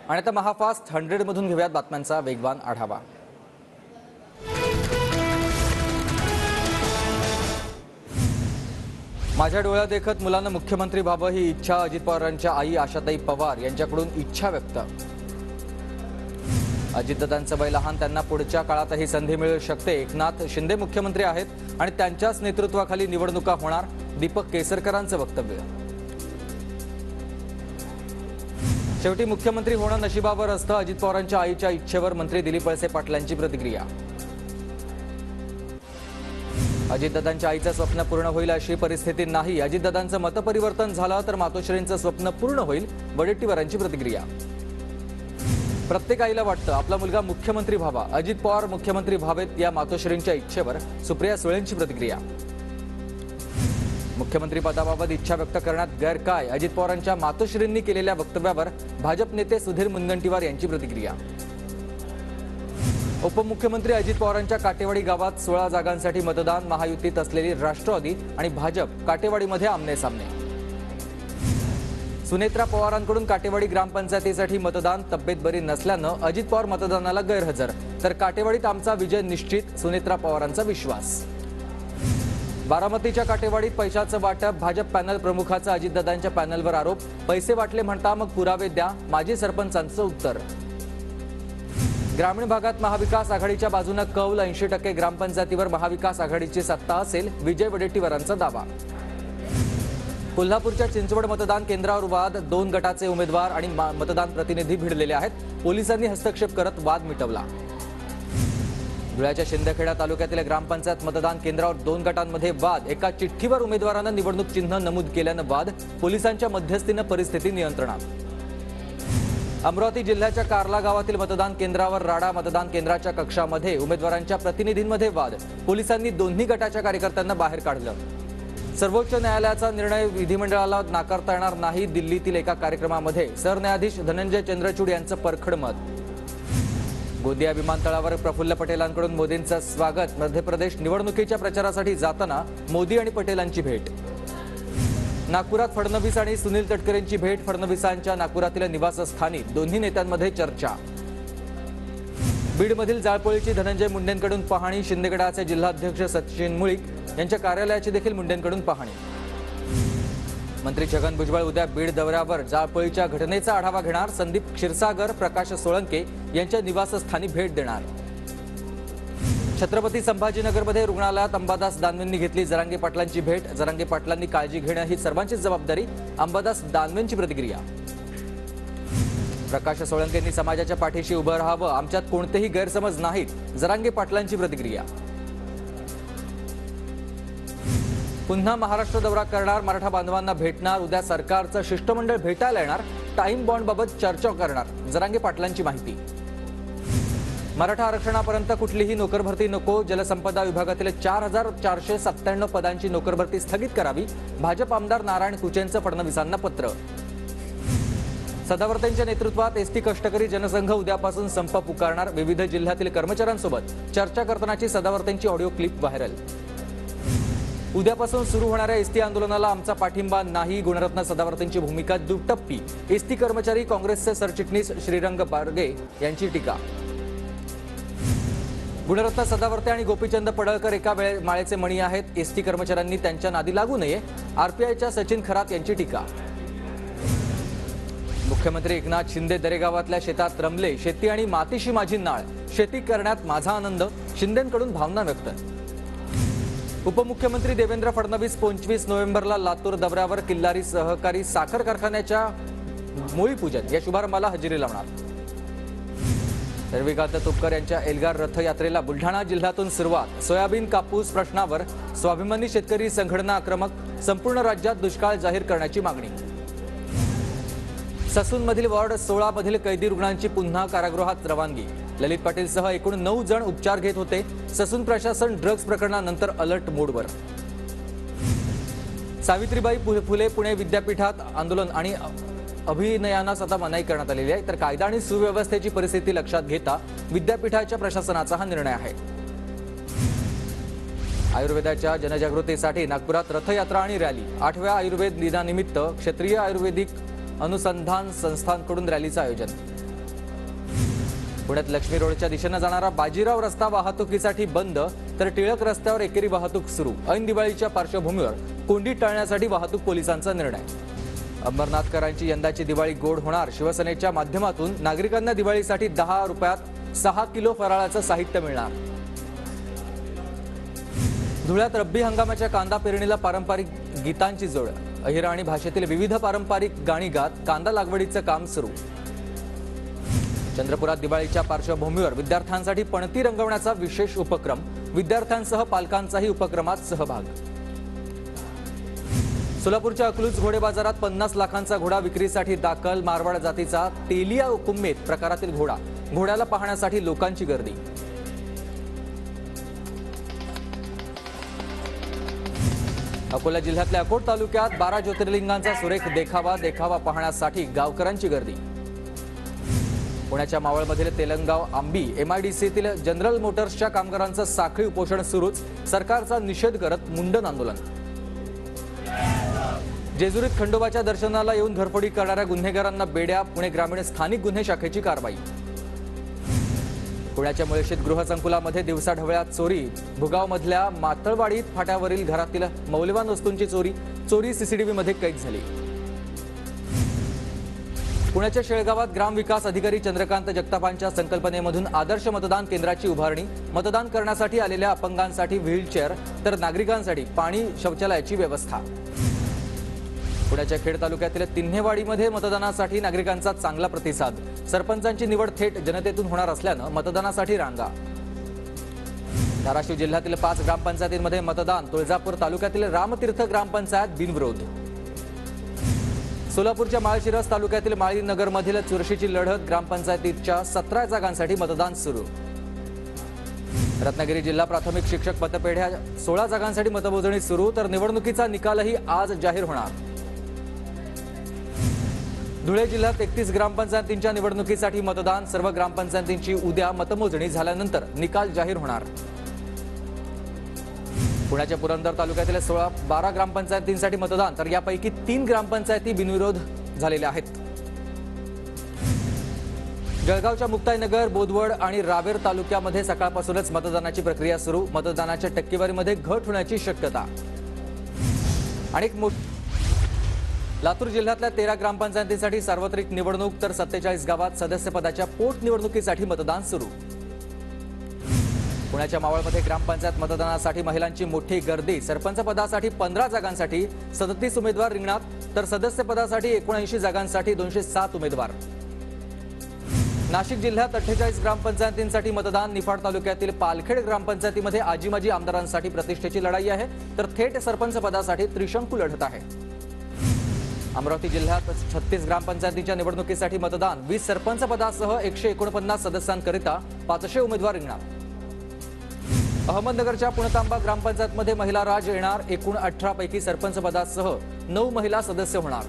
आणि आता महाफास्ट 100 मधून घेऊयात बातम्यांचा वेगवान आढावा। माझ्या डोळ्यात देखत मुलांना मुख्यमंत्री व्हावं ही इच्छा अजित पवारांच्या आई आशाताई पवार यांच्याकडून इच्छा व्यक्त। अजितदादांचं वय लहान, त्यांना पुढच्या काळातही संधी मिळू शकते। एकनाथ शिंदे मुख्यमंत्री आहेत आणि त्यांच्याच नेतृत्वाखाली निवडणुका होणार, दीपक केसरकरांचं वक्तव्य। शेवटी मुख्यमंत्री होणं नशिबावर असतं, अजित पवारांच्या आईच्या इच्छेवर मंत्री दिलीप वळसे पाटलांची प्रतिक्रिया। अजितदादांच्या आईचं स्वप्न पूर्ण होईल अशी परिस्थिती नाही, अजितदादांचं मतपरिवर्तन झालं तर मातोश्रींचं स्वप्न पूर्ण होईल, वडेट्टीवारांची प्रतिक्रिया। प्रत्येक आईला वाटतं आपला मुलगा मुख्यमंत्री व्हावा, अजित पवार मुख्यमंत्री व्हावेत या मातोश्रींच्या इच्छेवर सुप्रिया सुळेंची प्रतिक्रिया। मुख्यमंत्री पदाबाबत इच्छा व्यक्त करण्यात गैर काय, अजित पवारांच्या मातोश्रींनी केलेल्या वक्तव्यावर भाजप नेते सुधीर मुनगंटीवार यांची प्रतिक्रिया। उपमुख्यमंत्री अजित पवारांच्या काटेवाडी गावात 16 जागांसाठी मतदान, महायुतीत असलेली राष्ट्रवादी आणि भाजप काटेवाडीमध्ये आमने-सामने। सुनेत्रा पवारांकडून काटेवाडी ग्रामपंचायतीसाठी मतदान, तब्येत बरी नसल्यानं अजित पवार मतदानाला गैरहजर, तर काटेवाडीत आमचा विजय निश्चित, सुनेत्रा पवारांचा विश्वास। बारामतीच्या काटेवाडीत पैशाचं वाटप, भाजप पॅनल प्रमुखाचा अजितदादांच्या पॅनलवर आरोप, पैसे वाटले म्हणता मग पुरावे द्या, माजी सरपंचांचं उत्तर। ग्रामीण भागात महाविकास आघाडीच्या बाजूने कौल, 80% ग्रामपंचायतीवर महाविकास आघाडीची सत्ता असेल, विजय वडेट्टीवारांचा दावा। कोल्हापूरच्या चिंचवड मतदान केंद्रावर वाद, 2 गटाचे उमेदवार आणि मतदान प्रतिनिधी भिडलेले आहेत, पोलिसांनी हस्तक्षेप करत वाद मिटवला। धुळ्याच्या शिंदखेडा तालुक्यातील ग्रामपंचायत मतदान केंद्रावर 2 गटांमध्ये वाद, एका चिठ्ठीवर उमेदवारानं निवडणूक चिन्ह नमूद केल्यानं वाद, पोलिसांच्या मध्यस्थीनं परिस्थिती नियंत्रणात। अमरावती जिल्ह्याच्या कार्ला गावातील मतदान केंद्रावर राडा, मतदान केंद्राच्या कक्षामध्ये उमेदवारांच्या प्रतिनिधींमध्ये वाद, पोलिसांनी दोन्ही गटाच्या कार्यकर्त्यांना बाहेर काढलं। सर्वोच्च न्यायालयाचा निर्णय विधिमंडळाला नाकारता येणार नाही, दिल्लीतील एका कार्यक्रमामध्ये सरन्यायाधीश धनंजय चंद्रचूड यांचं परखड मत। गोंदिया विमानतळावर प्रफुल्ल पटेलांकडून मोदींचं स्वागत, मध्य प्रदेश निवडणुकीच्या प्रचारासाठी जाताना मोदी आणि पटेलांची भेट। नागपुरात फडणवीस आणि सुनील तटकरेंची भेट, फडणवीसांच्या नागपुरातील निवासस्थानी दोन्ही नेत्यांमध्ये चर्चा। बीडमधील जाळपोळीची धनंजय मुंडेंकडून पाहणी, शिंदेगडाचे जिल्हाध्यक्ष सचिन मुळीक यांच्या कार्यालयाची देखील मुंडेंकडून पाहणी। मंत्री छगन भुजबळ उद्या बीड दौऱ्यावर, जाळपोळीच्या घटनेचा आढावा घेणार, संदीप क्षीरसागर, प्रकाश सोळंके यांच्या निवासस्थानी भेट देणार। छत्रपती संभाजीनगरमध्ये रुग्णालयात अंबादास दानवेंनी घेतली जरांगे पाटलांची भेट, जरांगे पाटलांनी काळजी घेणं ही सर्वांचीच जबाबदारी, अंबादास दानवेंची प्रतिक्रिया। प्रकाश सोळंकेंनी समाजाच्या पाठीशी उभं राहावं, आमच्यात कोणतेही गैरसमज नाहीत, जरांगे पाटलांची प्रतिक्रिया। पुन्हा महाराष्ट्र दौरा करणार, मराठा बांधवांना भेटणार, उद्या सरकारचं शिष्टमंडळ भेटायला येणार, टाइम बॉन्डबाबत चर्चा करणार, जरांगे पाटलांची माहिती। मराठा आरक्षणापर्यंत कुठलीही नोकरभरती नको, जलसंपदा विभागातील 4497 पदांची नोकरभरती स्थगित करावी, भाजप आमदार नारायण कुचेंचं फडणवीसांना पत्र। सदावर्तेंच्या नेतृत्वात एसटी कष्टकरी जनसंघ उद्यापासून संप पुकारणार, विविध जिल्ह्यातील कर्मचाऱ्यांसोबत चर्चा करतानाची सदावर्तेंची ऑडिओ क्लिप व्हायरल। उद्यापासून सुरू होणाऱ्या एसटी आंदोलनाला आमचा पाठिंबा नाही, गुणरत्न सदावर्तेंची भूमिका दुटप्पी, एसटी कर्मचारी काँग्रेसचे सरचिटणीस श्रीरंग बारगे यांची टीका। गुणरत्न सदावर्ते आणि गोपीचंद पडळकर एका माळेचे मणी आहेत, एसटी कर्मचाऱ्यांनी त्यांच्या नादी लागू नये, आरपीआयच्या सचिन खरात यांची टीका। मुख्यमंत्री एकनाथ शिंदे दरेगावातल्या शेतात रमले, शेती आणि मातीशी माझी नाळ, शेती करण्यात माझा आनंद, शिंदेंकडून भावना व्यक्त। उपमुख्यमंत्री देवेंद्र फडणवीस 25 नोव्हेंबरला लातूर दौऱ्यावर, किल्लारी सहकारी साखर कारखान्याच्या मूळीपूजन या शुभारंभाला हजेरी लावणार। रविकांत तुपकर यांच्या एल्गार रथयात्रेला बुलढाणा जिल्ह्यातून सुरुवात, सोयाबीन कापूस प्रश्नावर स्वाभिमानी शेतकरी संघटना आक्रमक, संपूर्ण राज्यात दुष्काळ जाहीर करण्याची मागणी। ससूनमधील वॉर्ड 16 मधील कैदी रुग्णांची पुन्हा कारागृहात रवानगी, ललित पाटीलसह एकूण 9 जण उपचार घेत होते, ससून प्रशासन ड्रग्ज प्रकरणानंतर अलर्ट मोडवर। सावित्रीबाई फुले पुणे विद्यापीठात आंदोलन आणि अभिनयानास आता मनाई करण्यात आलेली आहे, तर कायदा आणि सुव्यवस्थेची परिस्थिती लक्षात घेता विद्यापीठाच्या प्रशासनाचा हा निर्णय आहे। आयुर्वेदाच्या जनजागृतीसाठी नागपुरात रथयात्रा आणि रॅली, 8व्या आयुर्वेद दिनानिमित्त क्षेत्रीय आयुर्वेदिक अनुसंधान संस्थांकडून रॅलीचं आयोजन। पुण्यात लक्ष्मी रोडच्या दिशेने जाणारा बाजीराव रस्ता वाहतुकीसाठी बंद, तर टिळक रस्त्यावर एकेरी वाहतूक सुरू। ऐन दिवाळीच्या पार्श्वभूमीवर कोंडी टाळण्यासाठी वाहतूक पोलिसांचा निर्णय। अंबरनाथकरांची यंदाची दिवाळी गोड होणार। शिवसेनेच्या माध्यमातून नागरिकांना दिवाळीसाठी 10 रुपयात 6 किलो फराळाचं साहित्य मिळणार। धुळ्यात रब्बी हंगामाच्या कांदा पेरणीला पारंपरिक गीतांची जोड। अहिराणी भाषेतील विविध पारंपरिक गाणी गात कांदा लागवडीचं काम सुरू। चंद्रपुरात दिवाळीच्या पार्श्वभूमीवर विद्यार्थ्यांसाठी पणती रंगवण्याचा विशेष उपक्रम। विद्यार्थ्यांसह पालकांचाही उपक्रमात सहभाग। सोलापूरच्या अकलूज घोडे बाजारात 50 लाखांचा घोडा विक्रीसाठी दाखल। मारवाड जातीचा तेलिया कुम्मेत प्रकारातील घोडा। घोड्याला पाहण्यासाठी लोकांची गर्दी। अकोला जिल्ह्यातल्या अकोट तालुक्यात 12 ज्योतिर्लिंगांचा सुरेख देखावा पाहण्यासाठी गावकऱ्यांची गर्दी। पुण्याच्या मावळमधील तेलंगाव आंबी MIDCतील जनरल मोटर्सच्या कामगारांचं साखळी उपोषण सुरूच। सरकारचा निषेध करत मुंडन आंदोलन। जेजुरीत खंडोबाच्या दर्शनाला येऊन घरफोडी करणाऱ्या गुन्हेगारांना बेड्या। पुणे ग्रामीण स्थानिक गुन्हे शाखेची कारवाई। पुण्याच्या मुळशीत गृहसंकुलामध्ये दिवसाढवळ्यात चोरी। भुगावमधल्या मातळवाडीत फाट्यावरील घरातील मौल्यवान वस्तूंची चोरी CCTV मध्ये कैद झाली। पुण्याच्या शेळगावात ग्रामविकास अधिकारी चंद्रकांत जगतापांच्या संकल्पनेमधून आदर्श मतदान केंद्राची उभारणी। मतदान करण्यासाठी आलेल्या अपंगांसाठी व्हीलचेअर, तर नागरिकांसाठी पाणी शौचालयाची व्यवस्था। पुण्याच्या खेड तालुक्यातील तिन्हेवाडीमध्ये मतदानासाठी नागरिकांचा चांगला प्रतिसाद। सरपंचांची निवड थेट जनतेतून होणार असल्यानं मतदानासाठी रांगा। धाराशिव जिल्ह्यातील 5 ग्रामपंचायतींमध्ये मतदान। तुळजापूर तालुक्यातील रामतीर्थ ग्रामपंचायत बिनविरोध। सोलापूरच्या माळशिरस तालुक्यातील माळीनगरमधील चुरशीची लढत। ग्रामपंचायतीच्या 17 जागांसाठी मतदान सुरू। रत्नागिरी जिल्हा प्राथमिक शिक्षक मतपेढ्या 16 जागांसाठी मतमोजणी सुरू, तर निवडणुकीचा निकालही आज जाहीर होणार। धुळे जिल्ह्यात 31 ग्रामपंचायतींच्या निवडणुकीसाठी मतदान। सर्व ग्रामपंचायतींची उद्या मतमोजणी झाल्यानंतर निकाल जाहीर होणार। पुण्याच्या पुरंदर तालुक्यातील 12 ग्रामपंचायतींसाठी मतदान, तर यापैकी 3 ग्रामपंचायती बिनविरोध झालेल्या आहेत। जळगावच्या मुक्ताईनगर, बोदवड आणि रावेर तालुक्यामध्ये सकाळपासूनच मतदानाची प्रक्रिया सुरू। मतदानाच्या टक्केवारीमध्ये घट होण्याची शक्यता। आणि लातूर जिल्ह्यातल्या 13 ग्रामपंचायतींसाठी सार्वत्रिक निवडणूक, तर 47 गावात सदस्यपदाच्या पोटनिवडणुकीसाठी मतदान सुरू। पुण्याच्या मावळमध्ये ग्रामपंचायत मतदानासाठी महिलांची मोठी गर्दी। सरपंच पदासाठी 15 जागांसाठी 37 उमेदवार रिंगणात, तर सदस्यपदासाठी 79 जागांसाठी 207 उमेदवार। नाशिक जिल्ह्यात 48 ग्रामपंचायतींसाठी मतदान। निफाड तालुक्यातील पालखेड ग्रामपंचायतीमध्ये आजी-माजी आमदारांसाठी प्रतिष्ठेची लढाई आहे, तर थेट सरपंच पदासाठी त्रिशंकू लढत आहे। अमरावती जिल्ह्यात 36 ग्रामपंचायतीच्या निवडणुकीसाठी मतदान। 20 सरपंच पदासह 149 सदस्यांकरिता 500 उमेदवार रिंगणात। अहमदनगरच्या पुणतांबा ग्रामपंचायतमध्ये महिला राज येणार। एकूण 18 पैकी सरपंच पदासह 9 महिला सदस्य होणार।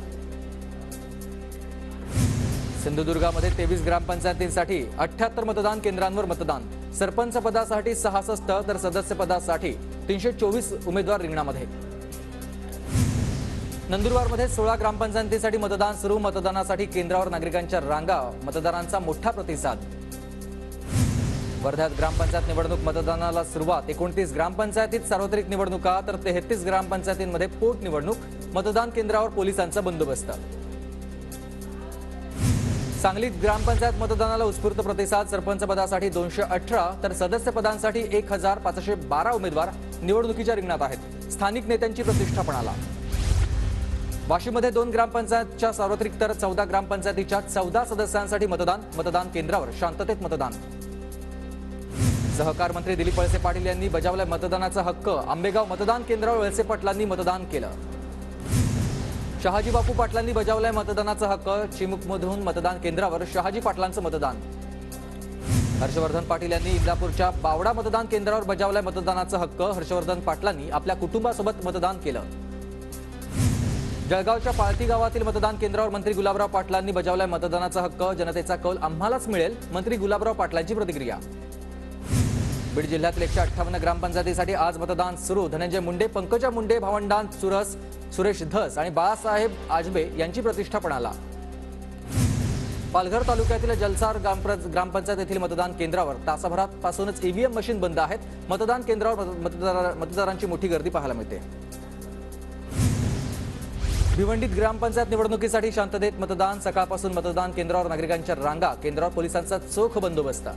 सिंधुदुर्गामध्ये 23 ग्रामपंचायतींसाठी 78 मतदान केंद्रांवर मतदान। सरपंच पदासाठी 66, तर सदस्य पदासाठी 324 उमेदवार रिंगणामध्ये। नंदुरबारमध्ये 16 ग्रामपंचायतींसाठी मतदान सुरू। मतदानासाठी केंद्रावर नागरिकांच्या रांगा। मतदारांचा मोठा प्रतिसाद। वर्ध्यात ग्रामपंचायत निवडणूक मतदानाला सुरुवात। 29 ग्रामपंचायतीत सार्वत्रिक निवडणुका, तर 33 ग्रामपंचायतींमध्ये पोटनिवडणूक। मतदान केंद्रावर पोलिसांचा बंदोबस्त। सांगलीत ग्रामपंचायत मतदानाला उत्स्फूर्त प्रतिसाद। सरपंच पदासाठी 218, तर सदस्य पदांसाठी 1512 उमेदवार निवडणुकीच्या रिंगणात आहेत। स्थानिक नेत्यांची प्रतिष्ठा पणाला। वाशीमध्ये 2 ग्रामपंचायतच्या सार्वत्रिक, तर 14 ग्रामपंचायतीच्या 14 सदस्यांसाठी मतदान। मतदान केंद्रावर शांततेत मतदान। सहकार मंत्री दिलीप वळसे पाटील यांनी बजावलाय मतदानाचा हक्क। आंबेगाव मतदान केंद्रावर वळसे पाटलांनी मतदान केलं। शहाजी बापू पाटलांनी बजावलाय मतदानाचा हक्क। चिमुकमधून मतदान केंद्रावर शहाजी पाटलांचं मतदान। हर्षवर्धन पाटील यांनी इंदापूरच्या बावडा मतदान केंद्रावर बजावलाय मतदानाचा हक्क। हर्षवर्धन पाटलांनी आपल्या कुटुंबासोबत मतदान केलं। जळगावच्या पाळती गावातील मतदान केंद्रावर मंत्री गुलाबराव पाटलांनी बजावलाय मतदानाचा हक्क। जनतेचा कौल आम्हालाच मिळेल, मंत्री गुलाबराव पाटलांची प्रतिक्रिया। बीड जिल्ह्यातील 158 ग्रामपंचायतीसाठी आज मतदान सुरू। धनंजय मुंडे, पंकजा मुंडे भावंडांत सुरेश धस आणि बाळासाहेब आजबे यांची प्रतिष्ठा पणाला। पालघर तालुक्यातील जलसार ग्रामपंचायत येथील मतदान केंद्रावर तासाभरापासूनच ईव्हीएम मशीन बंद आहेत. मतदान केंद्रावर मतदारांची मोठी गर्दी पाहायला मिळते. भिवंडीत ग्रामपंचायत निवडणुकीसाठी शांततेत मतदान. सकाळपासून मतदान केंद्रावर नागरिकांच्या रांगा. केंद्रावर पोलिसांचा चोख बंदोबस्त.